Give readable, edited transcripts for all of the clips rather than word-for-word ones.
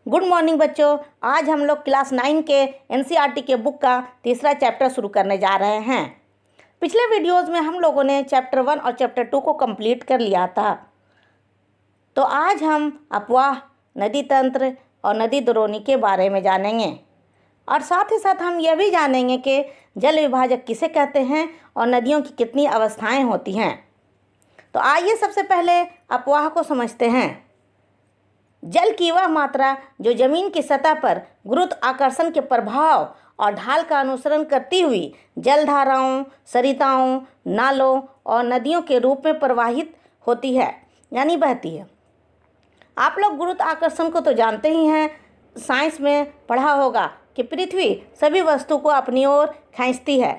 Good morning बच्चों। आज हम लोग क्लास 9 के एनसीईआरटी के बुक का तीसरा चैप्टर शुरू करने जा रहे हैं। पिछले वीडियोस में हम लोगों ने चैप्टर 1 और चैप्टर 2 को कंप्लीट कर लिया था। तो आज हम अपवाह, नदी तंत्र और नदी द्रोणी के बारे में जानेंगे और साथ ही साथ हम यह भी जानेंगे कि जल विभाजक किसे कहते हैं और नदियों की कितनी अवस्थाएं होती हैं। तो आइए सबसे पहले अपवाह को समझते हैं। जल की वह मात्रा जो जमीन की सतह पर गुरुत्वाकर्षण के प्रभाव और ढाल का अनुसरण करती हुई जलधाराओं, सरिताओं, नालों और नदियों के रूप में प्रवाहित होती है, यानी बहती है। आप लोग गुरुत्वाकर्षण को तो जानते ही हैं, साइंस में पढ़ा होगा कि पृथ्वी सभी वस्तु को अपनी ओर खींचती है।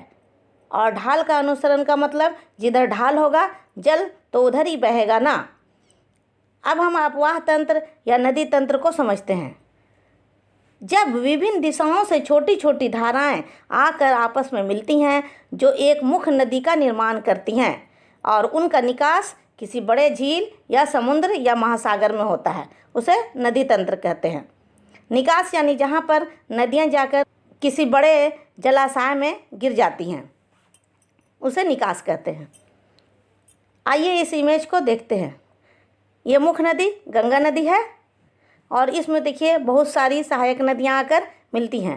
और ढाल का अनुसरण का मतलब जिधर ढाल होगा जल तो उधर ही बहेगा ना। अब हम अपवाह तंत्र या नदी तंत्र को समझते हैं। जब विभिन्न दिशाओं से छोटी छोटी धाराएं आकर आपस में मिलती हैं, जो एक मुख्य नदी का निर्माण करती हैं और उनका निकास किसी बड़े झील या समुद्र या महासागर में होता है, उसे नदी तंत्र कहते हैं। निकास यानी जहाँ पर नदियाँ जाकर किसी बड़े जलाशय में गिर जाती हैं, उसे निकास कहते हैं। आइए इस इमेज को देखते हैं। ये मुख्य नदी गंगा नदी है और इसमें देखिए बहुत सारी सहायक नदियाँ आकर मिलती हैं।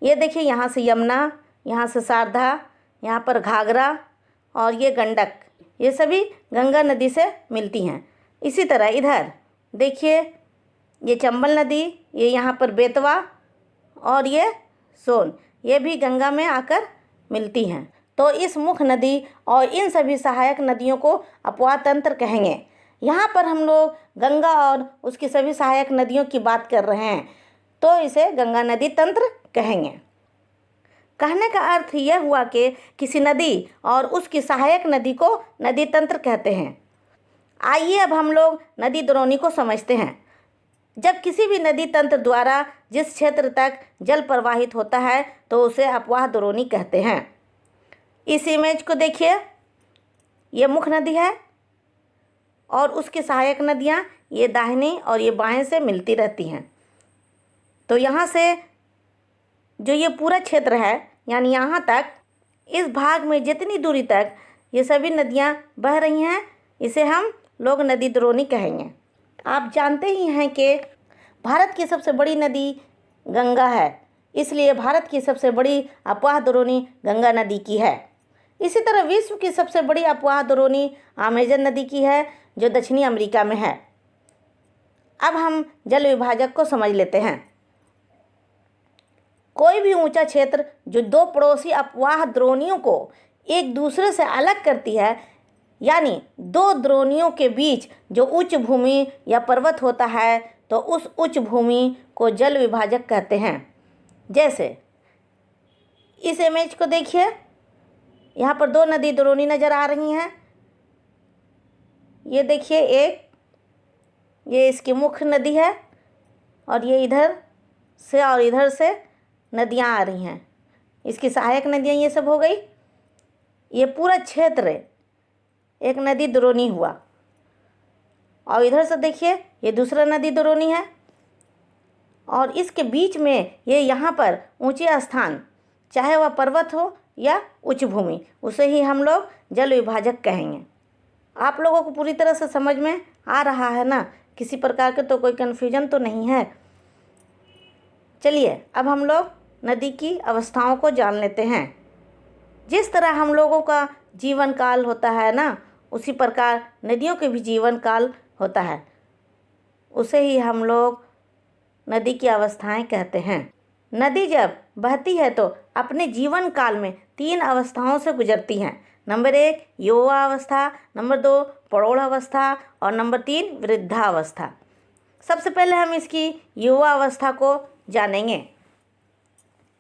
ये देखिए यहाँ से यमुना, यहाँ से शारदा, यहाँ पर घाघरा और ये गंडक, ये सभी गंगा नदी से मिलती हैं। इसी तरह इधर देखिए ये चंबल नदी, ये यहाँ पर बेतवा और ये सोन, ये भी गंगा में आकर मिलती हैं। तो इस मुख्य नदी और इन सभी सहायक नदियों को अपवाह तंत्र कहेंगे। यहाँ पर हम लोग गंगा और उसकी सभी सहायक नदियों की बात कर रहे हैं, तो इसे गंगा नदी तंत्र कहेंगे। कहने का अर्थ यह हुआ कि किसी नदी और उसकी सहायक नदी को नदी तंत्र कहते हैं। आइए अब हम लोग नदी द्रोणी को समझते हैं। जब किसी भी नदी तंत्र द्वारा जिस क्षेत्र तक जल प्रवाहित होता है तो उसे अपवाह द्रोणी कहते हैं। इस इमेज को देखिए, ये मुख्य नदी है और उसकी सहायक नदियाँ ये दाहिनी और ये बाएं से मिलती रहती हैं। तो यहाँ से जो ये पूरा क्षेत्र है, यानी यहाँ तक, इस भाग में जितनी दूरी तक ये सभी नदियाँ बह रही हैं, इसे हम लोग नदी द्रोणी कहेंगे। आप जानते ही हैं कि भारत की सबसे बड़ी नदी गंगा है, इसलिए भारत की सबसे बड़ी अपवाह द्रोणी गंगा नदी की है। इसी तरह विश्व की सबसे बड़ी अपवाह द्रोणी अमेजन नदी की है, जो दक्षिणी अमेरिका में है। अब हम जल विभाजक को समझ लेते हैं। कोई भी ऊंचा क्षेत्र जो दो पड़ोसी अपवाह द्रोणियों को एक दूसरे से अलग करती है, यानी दो द्रोणियों के बीच जो उच्च भूमि या पर्वत होता है, तो उस उच्च भूमि को जल विभाजक कहते हैं। जैसे इस इमेज को देखिए, यहाँ पर दो नदी द्रोणी नज़र आ रही हैं। ये देखिए, ये इसकी मुख्य नदी है और ये इधर से और इधर से नदियाँ आ रही हैं। इसकी सहायक नदियाँ ये सब हो गई। ये पूरा क्षेत्र एक नदी द्रोणी हुआ। और इधर से देखिए, ये दूसरा नदी द्रोणी है और इसके बीच में ये यहाँ पर ऊंचे स्थान, चाहे वह पर्वत हो या उच्च भूमि, उसे ही हम लोग जल विभाजक कहेंगे। आप लोगों को पूरी तरह से समझ में आ रहा है ना? किसी प्रकार के तो कोई कन्फ्यूजन तो नहीं है? चलिए अब हम लोग नदी की अवस्थाओं को जान लेते हैं। जिस तरह हम लोगों का जीवन काल होता है ना, उसी प्रकार नदियों के भी जीवन काल होता है, उसे ही हम लोग नदी की अवस्थाएं कहते हैं। नदी जब बहती है तो अपने जीवन काल में 3 अवस्थाओं से गुजरती हैं। नंबर 1 युवा अवस्था, नंबर 2 प्रौढ़ अवस्था और नंबर 3 वृद्धावस्था। सबसे पहले हम इसकी युवा अवस्था को जानेंगे।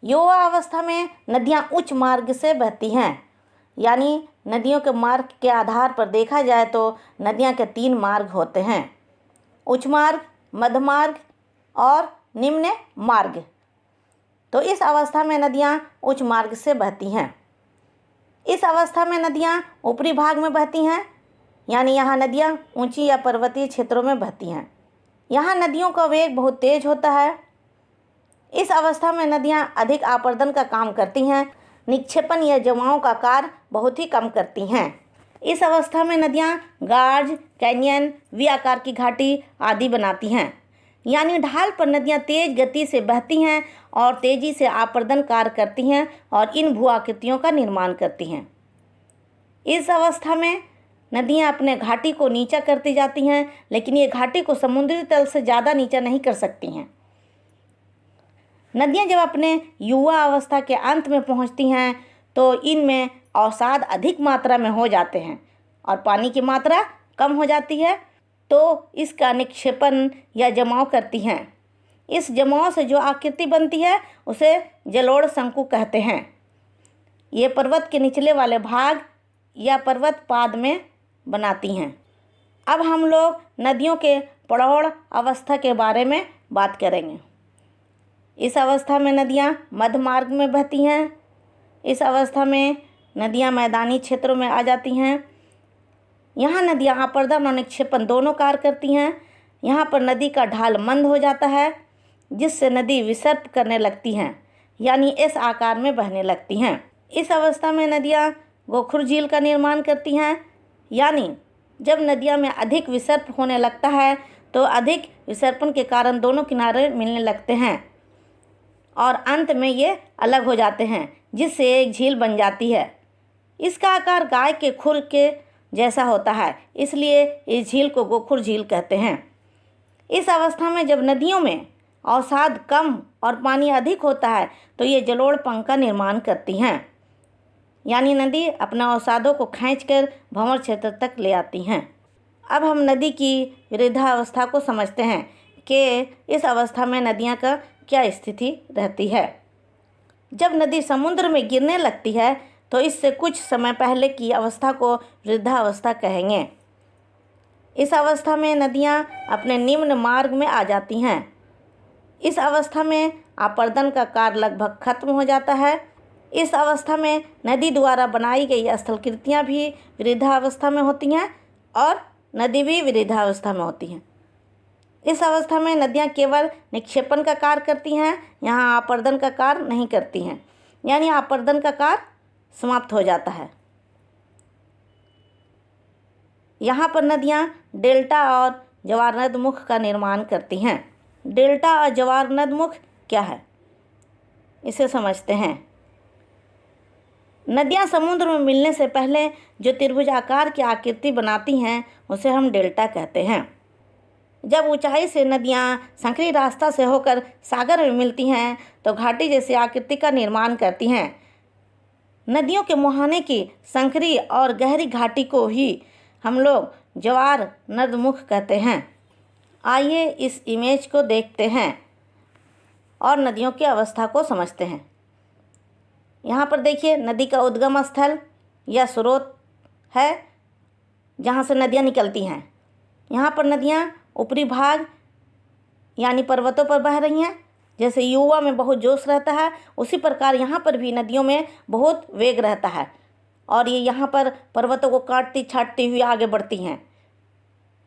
युवा अवस्था में नदियाँ उच्च मार्ग से बहती हैं, यानी नदियों के मार्ग के आधार पर देखा जाए तो नदियाँ के 3 मार्ग होते हैं: उच्च मार्ग, मध्य मार्ग और निम्न मार्ग। तो इस अवस्था में नदियाँ उच्च मार्ग से बहती हैं। इस अवस्था में नदियाँ ऊपरी भाग में बहती हैं, यानी यहाँ नदियाँ ऊंची या पर्वतीय क्षेत्रों में बहती हैं। यहाँ नदियों का वेग बहुत तेज होता है। इस अवस्था में नदियाँ अधिक आपर्दन का काम करती हैं, निक्षेपण या जमाव का कार्य बहुत ही कम करती हैं। इस अवस्था में नदियाँ गार्ज, कैनियन, वी आकार की घाटी आदि बनाती हैं। यानी ढाल पर नदियाँ तेज गति से बहती हैं और तेजी से आपर्दन कार्य करती हैं और इन भू आकृतियों का निर्माण करती हैं। इस अवस्था में नदियाँ अपने घाटी को नीचा करती जाती हैं, लेकिन ये घाटी को समुद्री तल से ज़्यादा नीचा नहीं कर सकती हैं। नदियाँ जब अपने युवा अवस्था के अंत में पहुँचती हैं तो इनमें अवसाद अधिक मात्रा में हो जाते हैं और पानी की मात्रा कम हो जाती है, तो इसका निक्षेपण या जमाव करती हैं। इस जमाव से जो आकृति बनती है उसे जलोढ़ शंकु कहते हैं। ये पर्वत के निचले वाले भाग या पर्वत पाद में बनाती हैं। अब हम लोग नदियों के प्रौढ़ अवस्था के बारे में बात करेंगे। इस अवस्था में नदियाँ मध्य मार्ग में बहती हैं। इस अवस्था में नदियाँ मैदानी क्षेत्रों में आ जाती हैं। यहाँ नदियाँ आपर्दन और निक्षेपण दोनों कार्य करती हैं। यहाँ पर नदी का ढाल मंद हो जाता है, जिससे नदी विसर्प करने लगती हैं, यानी इस आकार में बहने लगती हैं। इस अवस्था में नदियाँ गोखुर झील का निर्माण करती हैं, यानी जब नदियाँ में अधिक विसर्प होने लगता है तो अधिक विसर्पण के कारण दोनों किनारे मिलने लगते हैं और अंत में ये अलग हो जाते हैं, जिससे एक झील बन जाती है। इसका आकार गाय के खुर के जैसा होता है, इसलिए इस झील को गोखुर झील कहते हैं। इस अवस्था में जब नदियों में अवसाद कम और पानी अधिक होता है तो ये जलोढ़ पंख का निर्माण करती हैं, यानी नदी अपने अवसादों को खींचकर भंवर क्षेत्र तक ले आती हैं। अब हम नदी की वृद्धावस्था को समझते हैं कि इस अवस्था में नदियाँ का क्या स्थिति रहती है। जब नदी समुद्र में गिरने लगती है तो इससे कुछ समय पहले की अवस्था को वृद्धावस्था कहेंगे। इस अवस्था में नदियाँ अपने निम्न मार्ग में आ जाती हैं। इस अवस्था में आपर्दन का कार्य लगभग खत्म हो जाता है। इस अवस्था में नदी द्वारा बनाई गई स्थलकृतियाँ भी वृद्धावस्था में होती हैं और नदी भी वृद्धावस्था में होती हैं। इस अवस्था में नदियाँ केवल निक्षेपण का कार्य करती हैं, यहाँ आपर्दन का कार्य नहीं करती हैं, यानी आपर्दन का कार्य समाप्त हो जाता है। यहाँ पर नदियाँ डेल्टा और जवारनद मुख का निर्माण करती हैं। डेल्टा और जवारनद मुख क्या है, इसे समझते हैं। नदियाँ समुद्र में मिलने से पहले जो त्रिभुज आकार की आकृति बनाती हैं उसे हम डेल्टा कहते हैं। जब ऊंचाई से नदियाँ संकरी रास्ता से होकर सागर में मिलती हैं तो घाटी जैसी आकृति का निर्माण करती हैं। नदियों के मुहाने की संकरी और गहरी घाटी को ही हम लोग जवार नदमुख कहते हैं। आइए इस इमेज को देखते हैं और नदियों की अवस्था को समझते हैं। यहाँ पर देखिए नदी का उद्गम स्थल या स्रोत है जहाँ से नदियाँ निकलती हैं। यहाँ पर नदियाँ ऊपरी भाग यानी पर्वतों पर बह रही हैं। जैसे युवा में बहुत जोश रहता है, उसी प्रकार यहाँ पर भी नदियों में बहुत वेग रहता है और ये यहाँ पर पर्वतों को काटती छाटती हुई आगे बढ़ती हैं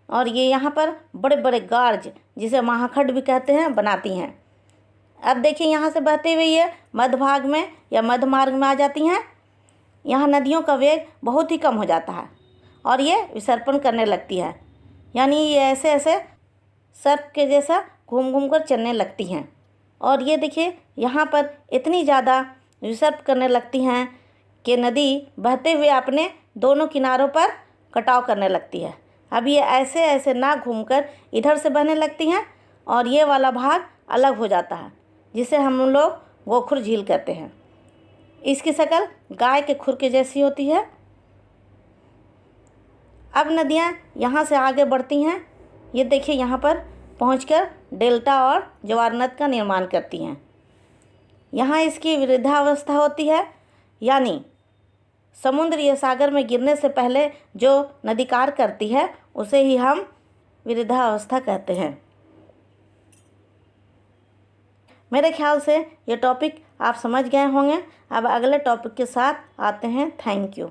और ये यहाँ पर बड़े बड़े गार्ज, जिसे महाखंड भी कहते हैं, बनाती हैं। अब देखिए यहाँ से बहते हुए ये मध्य भाग में या मध्य मार्ग में आ जाती हैं। यहाँ नदियों का वेग बहुत ही कम हो जाता है और ये विसर्पण करने लगती है, यानी ये ऐसे ऐसे सर्प के जैसा घूम घूम कर चलने लगती हैं। और ये देखिए यहाँ पर इतनी ज़्यादा विसर्प करने लगती हैं कि नदी बहते हुए अपने दोनों किनारों पर कटाव करने लगती है। अब ये ऐसे ऐसे ना घूमकर इधर से बहने लगती हैं और ये वाला भाग अलग हो जाता है, जिसे हम लोग गोखुर झील कहते हैं। इसकी शक्ल गाय के खुर के जैसी होती है। अब नदियाँ यहाँ से आगे बढ़ती हैं। ये देखिए यहाँ पर पहुंचकर डेल्टा और जवारनद का निर्माण करती हैं। यहाँ इसकी वृद्धावस्था होती है, यानी समुद्र या सागर में गिरने से पहले जो नदी कार्य करती है उसे ही हम वृद्धावस्था कहते हैं। मेरे ख्याल से ये टॉपिक आप समझ गए होंगे। अब अगले टॉपिक के साथ आते हैं। Thank you.